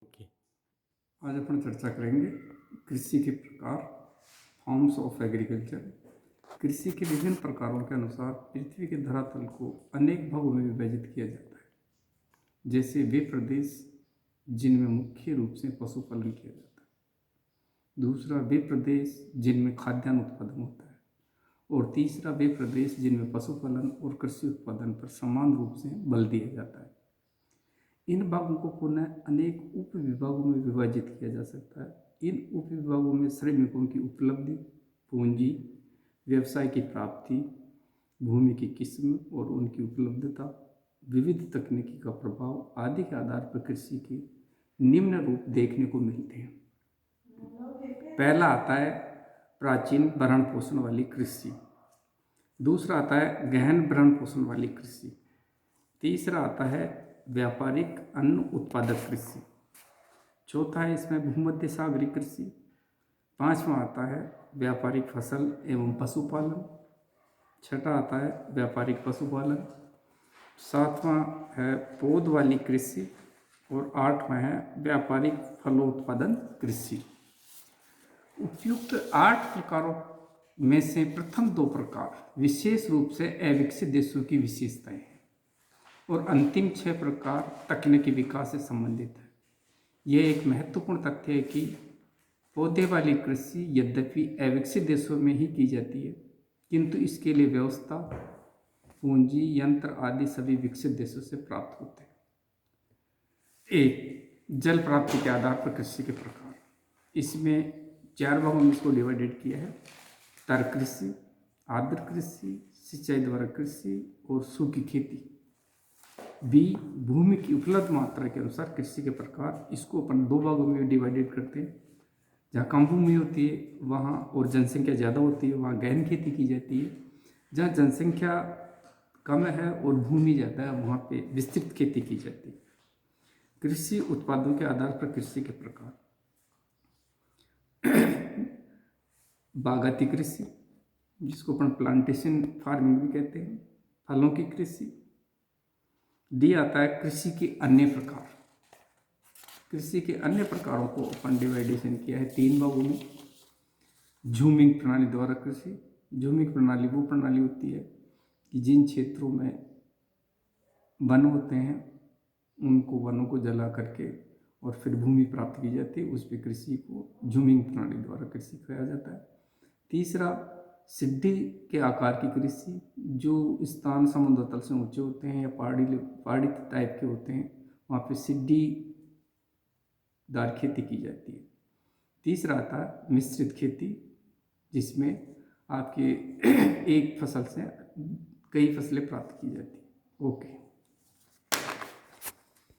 Okay. आज अपन चर्चा करेंगे कृषि के प्रकार, फॉर्म्स ऑफ एग्रीकल्चर। कृषि के विभिन्न प्रकारों के अनुसार पृथ्वी के धरातल को अनेक भागों में विभाजित किया जाता है। जैसे वे प्रदेश जिनमें मुख्य रूप से पशुपालन किया जाता है, दूसरा वे प्रदेश जिनमें खाद्यान्न उत्पादन होता है, और तीसरा वे प्रदेश जिनमें पशुपालन और कृषि उत्पादन पर समान रूप से बल दिया जाता है। इन भागों को पुनः अनेक उप विभागों में विभाजित किया जा सकता है। इन उप विभागों में श्रमिकों की उपलब्धि, पूंजी, व्यवसाय की प्राप्ति, भूमि की किस्म और उनकी उपलब्धता, विविध तकनीकी का प्रभाव आदि के आधार पर कृषि के निम्न रूप देखने को मिलते हैं। पहला आता है प्राचीन भरण पोषण वाली कृषि, दूसरा आता है गहन भरण पोषण वाली कृषि, तीसरा आता है व्यापारिक अन्न उत्पादक कृषि, चौथा है इसमें भूमध्य सागरीय कृषि, पांचवा आता है व्यापारिक फसल एवं पशुपालन, छठा आता है व्यापारिक पशुपालन, सातवां है पौध वाली कृषि और आठवां है व्यापारिक फलोत्पादन कृषि। उपयुक्त 8 प्रकारों में से प्रथम 2 प्रकार विशेष रूप से अविकसित देशों की विशेषताएं हैं और अंतिम 6 प्रकार तकनीकी विकास से संबंधित है। यह एक महत्वपूर्ण तथ्य है कि पौधे वाली कृषि यद्यपि अविकसित देशों में ही की जाती है, किंतु इसके लिए व्यवस्था, पूंजी, यंत्र आदि सभी विकसित देशों से प्राप्त होते हैं। एक, जल प्राप्ति के आधार पर कृषि के प्रकार। इसमें 4 भागों में इसको डिवाइडेड किया है: तर कृषि, आर्द्र कृषि, सिंचाई द्वारा कृषि और सूखी खेती। बी, भूमि की उपलब्ध मात्रा के अनुसार कृषि के प्रकार। इसको अपन 2 भागों में डिवाइडेड करते हैं। जहाँ कम भूमि होती है वहाँ और जनसंख्या ज़्यादा होती है वहाँ गहन खेती की जाती है। जहाँ जनसंख्या कम है और भूमि ज़्यादा है वहाँ पे विस्तृत खेती की जाती है। कृषि उत्पादों के आधार पर कृषि के प्रकार: बागाती कृषि, जिसको अपन प्लांटेशन फार्मिंग भी कहते हैं, फलों की कृषि। डी आता है कृषि के अन्य प्रकार। कृषि के अन्य प्रकारों को अपन डिवाइडेशन किया है 3 भागों में: झूमिंग प्रणाली द्वारा कृषि। झूमिंग प्रणाली वो प्रणाली होती है कि जिन क्षेत्रों में वन होते हैं उनको वनों को जला करके और फिर भूमि प्राप्त की जाती है, उस पर कृषि को झूमिंग प्रणाली द्वारा कृषि किया जाता है। तीसरा, सिड्डी के आकार की कृषि, जो स्थान समुद्र तल से ऊंचे होते हैं या पहाड़ी टाइप के होते हैं, वहाँ पे सिड्डी दार खेती की जाती है। तीसरा आता है मिश्रित खेती, जिसमें आपके एक फसल से कई फसलें प्राप्त की जाती हैं। ओके।